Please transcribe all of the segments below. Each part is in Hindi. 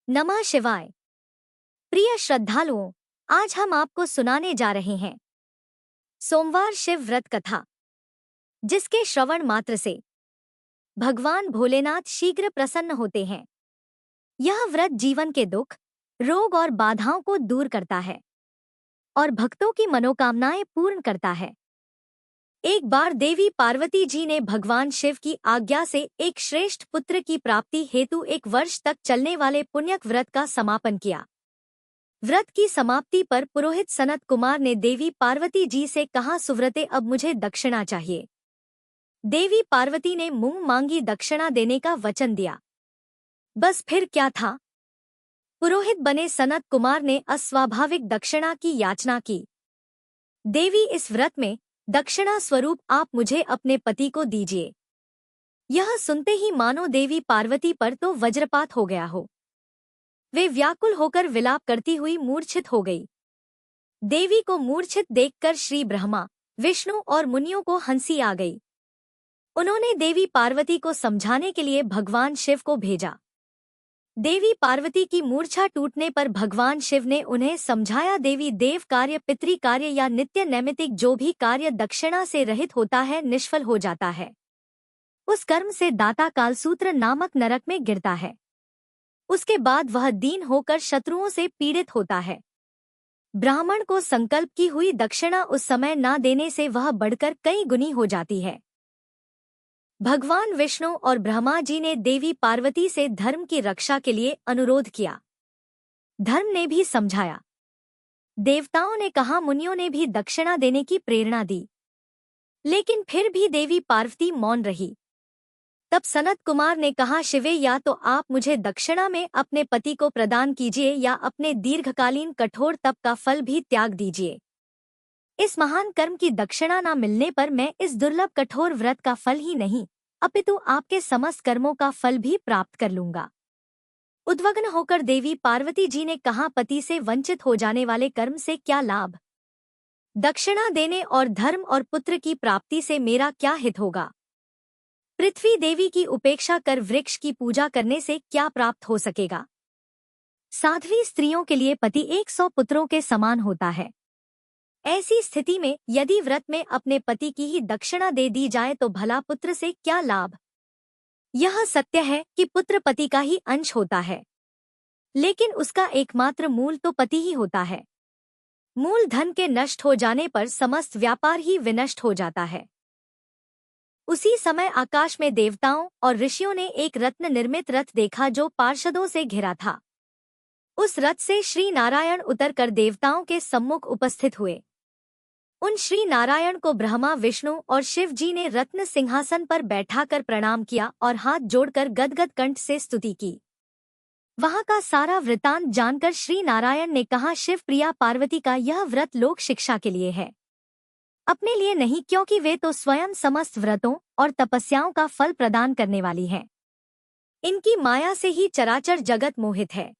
नमः शिवाय। प्रिय श्रद्धालुओं, आज हम आपको सुनाने जा रहे हैं सोमवार शिव व्रत कथा, जिसके श्रवण मात्र से भगवान भोलेनाथ शीघ्र प्रसन्न होते हैं। यह व्रत जीवन के दुख, रोग और बाधाओं को दूर करता है और भक्तों की मनोकामनाएं पूर्ण करता है। एक बार देवी पार्वती जी ने भगवान शिव की आज्ञा से एक श्रेष्ठ पुत्र की प्राप्ति हेतु 1 वर्ष तक चलने वाले पुण्यक व्रत का समापन किया। व्रत की समाप्ति पर पुरोहित सनत कुमार ने देवी पार्वती जी से कहा, सुव्रते, अब मुझे दक्षिणा चाहिए। देवी पार्वती ने मुंह मांगी दक्षिणा देने का वचन दिया। बस फिर क्या था, पुरोहित बने सनत कुमार ने अस्वाभाविक दक्षिणा की याचना की। देवी, इस व्रत में दक्षिणा स्वरूप आप मुझे अपने पति को दीजिए। यह सुनते ही मानो देवी पार्वती पर तो वज्रपात हो गया हो। वे व्याकुल होकर विलाप करती हुई मूर्छित हो गई। देवी को मूर्छित देखकर श्री ब्रह्मा, विष्णु और मुनियों को हंसी आ गई। उन्होंने देवी पार्वती को समझाने के लिए भगवान शिव को भेजा। देवी पार्वती की मूर्छा टूटने पर भगवान शिव ने उन्हें समझाया, देवी, देव कार्य, पितृ कार्य या नित्य नैमित्तिक जो भी कार्य दक्षिणा से रहित होता है निष्फल हो जाता है। उस कर्म से दाता कालसूत्र नामक नरक में गिरता है। उसके बाद वह दीन होकर शत्रुओं से पीड़ित होता है। ब्राह्मण को संकल्प की हुई दक्षिणा उस समय न देने से वह बढ़कर कई गुनी हो जाती है। भगवान विष्णु और ब्रह्मा जी ने देवी पार्वती से धर्म की रक्षा के लिए अनुरोध किया। धर्म ने भी समझाया। देवताओं ने कहा, मुनियों ने भी दक्षिणा देने की प्रेरणा दी, लेकिन फिर भी देवी पार्वती मौन रही। तब सनत कुमार ने कहा, शिवे, या तो आप मुझे दक्षिणा में अपने पति को प्रदान कीजिए या अपने दीर्घकालीन कठोर तप का फल भी त्याग दीजिए। इस महान कर्म की दक्षिणा न मिलने पर मैं इस दुर्लभ कठोर व्रत का फल ही नहीं, अपितु आपके समस्त कर्मों का फल भी प्राप्त कर लूंगा। उद्विग्न होकर देवी पार्वती जी ने कहा, पति से वंचित हो जाने वाले कर्म से क्या लाभ? दक्षिणा देने और धर्म और पुत्र की प्राप्ति से मेरा क्या हित होगा? पृथ्वी देवी की उपेक्षा कर वृक्ष की पूजा करने से क्या प्राप्त हो सकेगा? साध्वी स्त्रियों के लिए पति 100 पुत्रों के समान होता है। ऐसी स्थिति में यदि व्रत में अपने पति की ही दक्षिणा दे दी जाए तो भला पुत्र से क्या लाभ? यह सत्य है कि पुत्र पति का ही अंश होता है, लेकिन उसका एकमात्र मूल तो पति ही होता है। मूल धन के नष्ट हो जाने पर समस्त व्यापार ही विनष्ट हो जाता है। उसी समय आकाश में देवताओं और ऋषियों ने एक रत्न निर्मित रथ देखा जो पार्षदों से घिरा था। उस रथ से श्री नारायण उतरकर देवताओं के सम्मुख उपस्थित हुए। उन श्री नारायण को ब्रह्मा, विष्णु और शिव जी ने रत्न सिंहासन पर बैठाकर प्रणाम किया और हाथ जोड़कर गदगद कंठ से स्तुति की। वहां का सारा वृतांत जानकर श्री नारायण ने कहा, शिव प्रिया पार्वती का यह व्रत लोक शिक्षा के लिए है, अपने लिए नहीं, क्योंकि वे तो स्वयं समस्त व्रतों और तपस्याओं का फल प्रदान करने वाली हैं। इनकी माया से ही चराचर जगत मोहित है।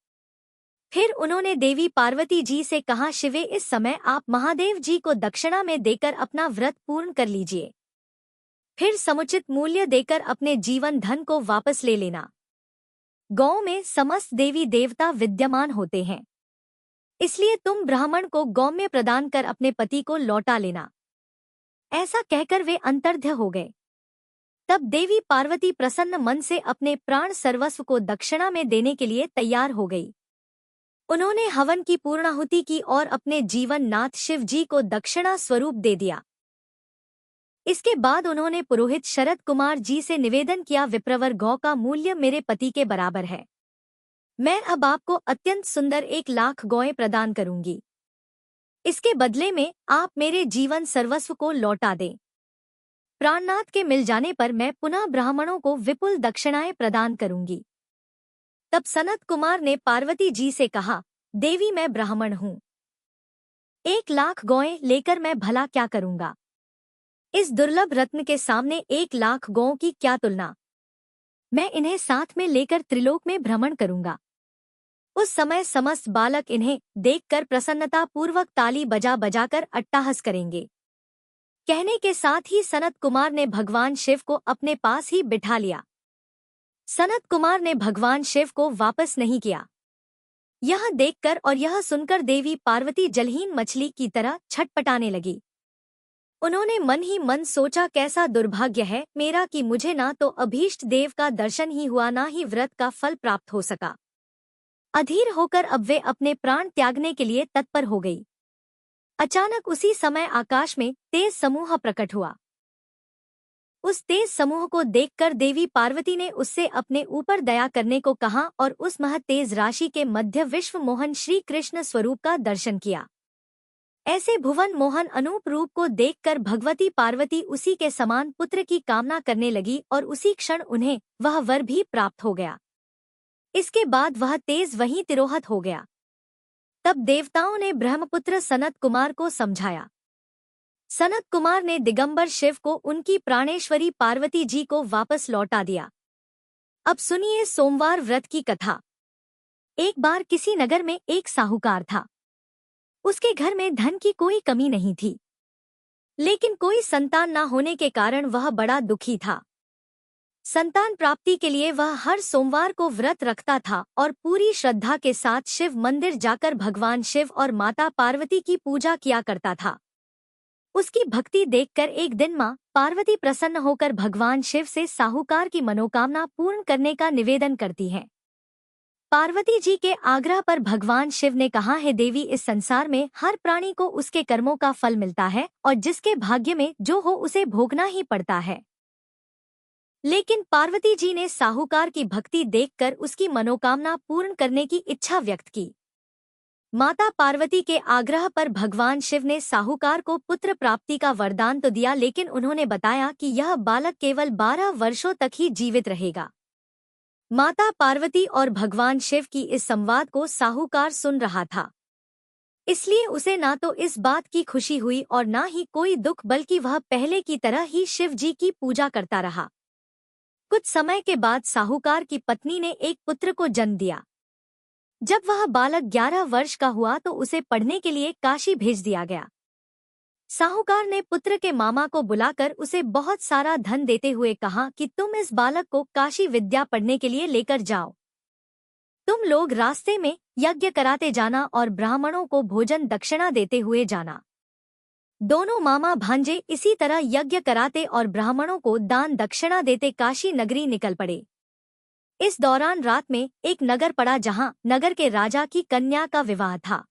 फिर उन्होंने देवी पार्वती जी से कहा, शिवे, इस समय आप महादेव जी को दक्षिणा में देकर अपना व्रत पूर्ण कर लीजिए। फिर समुचित मूल्य देकर अपने जीवन धन को वापस ले लेना। गौ में समस्त देवी देवता विद्यमान होते हैं, इसलिए तुम ब्राह्मण को गौम्य प्रदान कर अपने पति को लौटा लेना। ऐसा कहकर वे अंतर्ध्य हो गए। तब देवी पार्वती प्रसन्न मन से अपने प्राण सर्वस्व को दक्षिणा में देने के लिए तैयार हो गई। उन्होंने हवन की पूर्णाहुति की और अपने जीवन नाथ शिव जी को दक्षिणा स्वरूप दे दिया। इसके बाद उन्होंने पुरोहित शरद कुमार जी से निवेदन किया, विप्रवर, गौ का मूल्य मेरे पति के बराबर है। मैं अब आपको अत्यंत सुंदर 1 लाख गौएं प्रदान करूंगी। इसके बदले में आप मेरे जीवन सर्वस्व को लौटा दें। प्राणनाथ के मिल जाने पर मैं पुनः ब्राह्मणों को विपुल दक्षिणाएं प्रदान करूंगी। तब सनत कुमार ने पार्वती जी से कहा, देवी, मैं ब्राह्मण हूँ। 1 लाख गौएं लेकर मैं भला क्या करूंगा? इस दुर्लभ रत्न के सामने 1 लाख गौओं की क्या तुलना? मैं इन्हें साथ में लेकर त्रिलोक में भ्रमण करूंगा। उस समय समस्त बालक इन्हें देखकर प्रसन्नता पूर्वक ताली बजा बजाकर अट्टहास करेंगे। कहने के साथ ही सनत कुमार ने भगवान शिव को अपने पास ही बिठा लिया। सनत कुमार ने भगवान शिव को वापस नहीं किया। यह देखकर और यह सुनकर देवी पार्वती जलहीन मछली की तरह छटपटाने लगी। उन्होंने मन ही मन सोचा, कैसा दुर्भाग्य है मेरा कि मुझे ना तो अभीष्ट देव का दर्शन ही हुआ, ना ही व्रत का फल प्राप्त हो सका। अधीर होकर अब वे अपने प्राण त्यागने के लिए तत्पर हो गई। अचानक उसी समय आकाश में तेज समूह प्रकट हुआ। उस तेज समूह को देखकर देवी पार्वती ने उससे अपने ऊपर दया करने को कहा और उस मह तेज राशि के मध्य विश्व मोहन श्री कृष्ण स्वरूप का दर्शन किया। ऐसे भुवन मोहन अनूप रूप को देखकर भगवती पार्वती उसी के समान पुत्र की कामना करने लगी और उसी क्षण उन्हें वह वर भी प्राप्त हो गया। इसके बाद वह तेज वहीं तिरोहत हो गया। तब देवताओं ने ब्रह्मपुत्र सनत कुमार को समझाया। सनत कुमार ने दिगंबर शिव को उनकी प्राणेश्वरी पार्वती जी को वापस लौटा दिया। अब सुनिए सोमवार व्रत की कथा। एक बार किसी नगर में एक साहूकार था। उसके घर में धन की कोई कमी नहीं थी, लेकिन कोई संतान न होने के कारण वह बड़ा दुखी था। संतान प्राप्ति के लिए वह हर सोमवार को व्रत रखता था और पूरी श्रद्धा के साथ शिव मंदिर जाकर भगवान शिव और माता पार्वती की पूजा किया करता था। उसकी भक्ति देखकर एक दिन माँ पार्वती प्रसन्न होकर भगवान शिव से साहूकार की मनोकामना पूर्ण करने का निवेदन करती है। पार्वती जी के आग्रह पर भगवान शिव ने कहा, है देवी, इस संसार में हर प्राणी को उसके कर्मों का फल मिलता है और जिसके भाग्य में जो हो उसे भोगना ही पड़ता है। लेकिन पार्वती जी ने साहूकार की भक्ति देखकर उसकी मनोकामना पूर्ण करने की इच्छा व्यक्त की। माता पार्वती के आग्रह पर भगवान शिव ने साहूकार को पुत्र प्राप्ति का वरदान तो दिया, लेकिन उन्होंने बताया कि यह बालक केवल 12 वर्षों तक ही जीवित रहेगा। माता पार्वती और भगवान शिव की इस संवाद को साहूकार सुन रहा था, इसलिए उसे ना तो इस बात की खुशी हुई और ना ही कोई दुख, बल्कि वह पहले की तरह ही शिव जी की पूजा करता रहा। कुछ समय के बाद साहूकार की पत्नी ने एक पुत्र को जन्म दिया। जब वह बालक 11 वर्ष का हुआ तो उसे पढ़ने के लिए काशी भेज दिया गया। साहूकार ने पुत्र के मामा को बुलाकर उसे बहुत सारा धन देते हुए कहा कि तुम इस बालक को काशी विद्या पढ़ने के लिए लेकर जाओ। तुम लोग रास्ते में यज्ञ कराते जाना और ब्राह्मणों को भोजन दक्षिणा देते हुए जाना। दोनों मामा भांजे इसी तरह यज्ञ कराते और ब्राह्मणों को दान दक्षिणा देते काशी नगरी निकल पड़े। इस दौरान रात में एक नगर पड़ा जहां नगर के राजा की कन्या का विवाह था,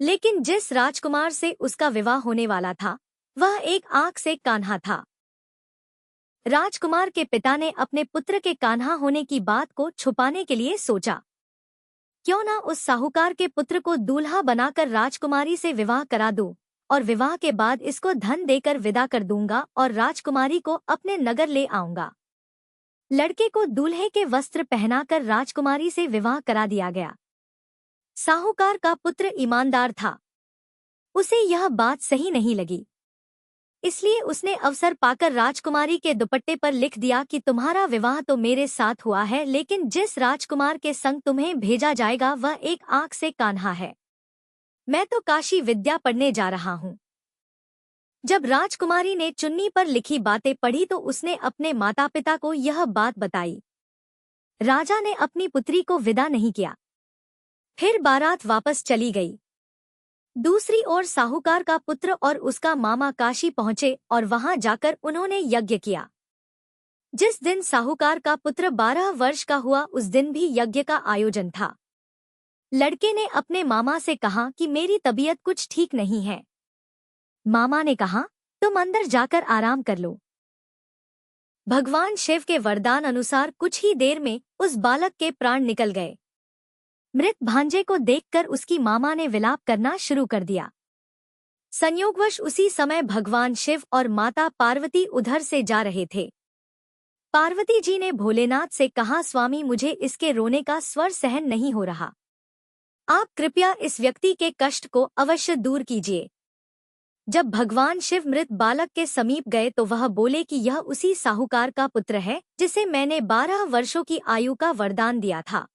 लेकिन जिस राजकुमार से उसका विवाह होने वाला था वह एक आंख से कान्हा था। राजकुमार के पिता ने अपने पुत्र के कान्हा होने की बात को छुपाने के लिए सोचा, क्यों ना उस साहूकार के पुत्र को दूल्हा बनाकर राजकुमारी से विवाह करा दूं और विवाह के बाद इसको धन देकर विदा कर दूंगा और राजकुमारी को अपने नगर ले आऊंगा। लड़के को दूल्हे के वस्त्र पहनाकर राजकुमारी से विवाह करा दिया गया। साहूकार का पुत्र ईमानदार था, उसे यह बात सही नहीं लगी, इसलिए उसने अवसर पाकर राजकुमारी के दुपट्टे पर लिख दिया कि तुम्हारा विवाह तो मेरे साथ हुआ है, लेकिन जिस राजकुमार के संग तुम्हें भेजा जाएगा वह एक आंख से कान्हा है। मैं तो काशी विद्या पढ़ने जा रहा हूँ। जब राजकुमारी ने चुन्नी पर लिखी बातें पढ़ी तो उसने अपने माता पिता को यह बात बताई। राजा ने अपनी पुत्री को विदा नहीं किया, फिर बारात वापस चली गई। दूसरी ओर साहूकार का पुत्र और उसका मामा काशी पहुंचे और वहां जाकर उन्होंने यज्ञ किया। जिस दिन साहूकार का पुत्र 12 वर्ष का हुआ उस दिन भी यज्ञ का आयोजन था। लड़के ने अपने मामा से कहा कि मेरी तबीयत कुछ ठीक नहीं है। मामा ने कहा, तुम अंदर जाकर आराम कर लो। भगवान शिव के वरदान अनुसार कुछ ही देर में उस बालक के प्राण निकल गए। मृत भांजे को देखकर उसकी मामा ने विलाप करना शुरू कर दिया। संयोगवश उसी समय भगवान शिव और माता पार्वती उधर से जा रहे थे। पार्वती जी ने भोलेनाथ से कहा, स्वामी, मुझे इसके रोने का स्वर सहन नहीं हो रहा, आप कृपया इस व्यक्ति के कष्ट को अवश्य दूर कीजिए। जब भगवान शिव मृत बालक के समीप गए तो वह बोले कि यह उसी साहूकार का पुत्र है जिसे मैंने 12 वर्षों की आयु का वरदान दिया था।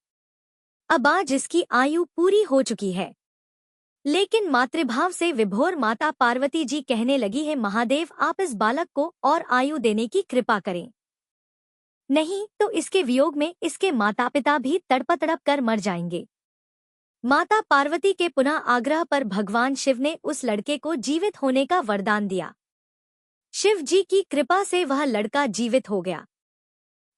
अब आज इसकी आयु पूरी हो चुकी है। लेकिन मातृभाव से विभोर माता पार्वती जी कहने लगी, है महादेव, आप इस बालक को और आयु देने की कृपा करें, नहीं तो इसके वियोग में इसके माता पिता भी तड़प तड़प कर मर जाएंगे। माता पार्वती के पुनः आग्रह पर भगवान शिव ने उस लड़के को जीवित होने का वरदान दिया। शिव जी की कृपा से वह लड़का जीवित हो गया।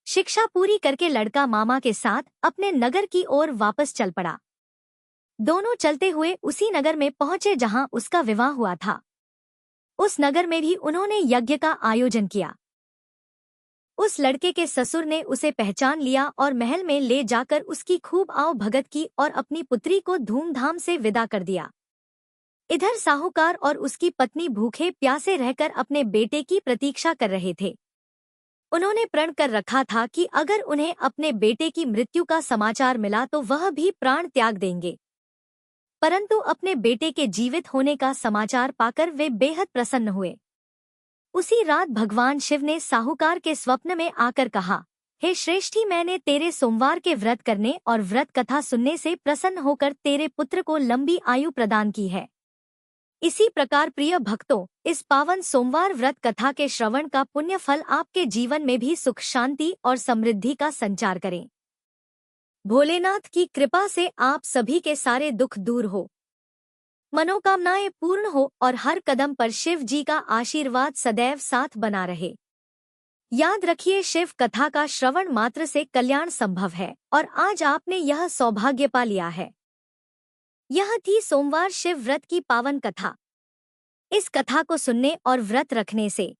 शिक्षा पूरी करके लड़का मामा के साथ अपने नगर की ओर वापस चल पड़ा। दोनों चलते हुए उसी नगर में पहुंचे जहां उसका विवाह हुआ था। उस नगर में भी उन्होंने यज्ञ का आयोजन किया। उस लड़के के ससुर ने उसे पहचान लिया और महल में ले जाकर उसकी खूब आओ भगत की और अपनी पुत्री को धूमधाम से विदा कर दिया। इधर साहूकार और उसकी पत्नी भूखे प्यासे रहकर अपने बेटे की प्रतीक्षा कर रहे थे। उन्होंने प्रण कर रखा था कि अगर उन्हें अपने बेटे की मृत्यु का समाचार मिला तो वह भी प्राण त्याग देंगे। परंतु अपने बेटे के जीवित होने का समाचार पाकर वे बेहद प्रसन्न हुए। उसी रात भगवान शिव ने साहूकार के स्वप्न में आकर कहा, हे श्रेष्ठी, मैंने तेरे सोमवार के व्रत करने और व्रत कथा सुनने से प्रसन्न होकर तेरे पुत्र को लंबी आयु प्रदान की है। इसी प्रकार प्रिय भक्तों, इस पावन सोमवार व्रत कथा के श्रवण का पुण्य फल आपके जीवन में भी सुख, शांति और समृद्धि का संचार करें। भोलेनाथ की कृपा से आप सभी के सारे दुख दूर हो, मनोकामनाएं पूर्ण हो और हर कदम पर शिव जी का आशीर्वाद सदैव साथ बना रहे। याद रखिए, शिव कथा का श्रवण मात्र से कल्याण संभव है और आज आपने यह सौभाग्य पा लिया है। यह थी सोमवार शिव व्रत की पावन कथा। इस कथा को सुनने और व्रत रखने से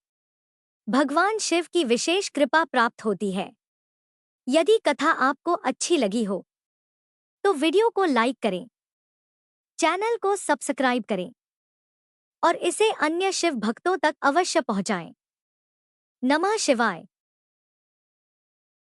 भगवान शिव की विशेष कृपा प्राप्त होती है। यदि कथा आपको अच्छी लगी हो तो वीडियो को लाइक करें, चैनल को सब्सक्राइब करें और इसे अन्य शिव भक्तों तक अवश्य पहुंचाएं। नमः शिवाय।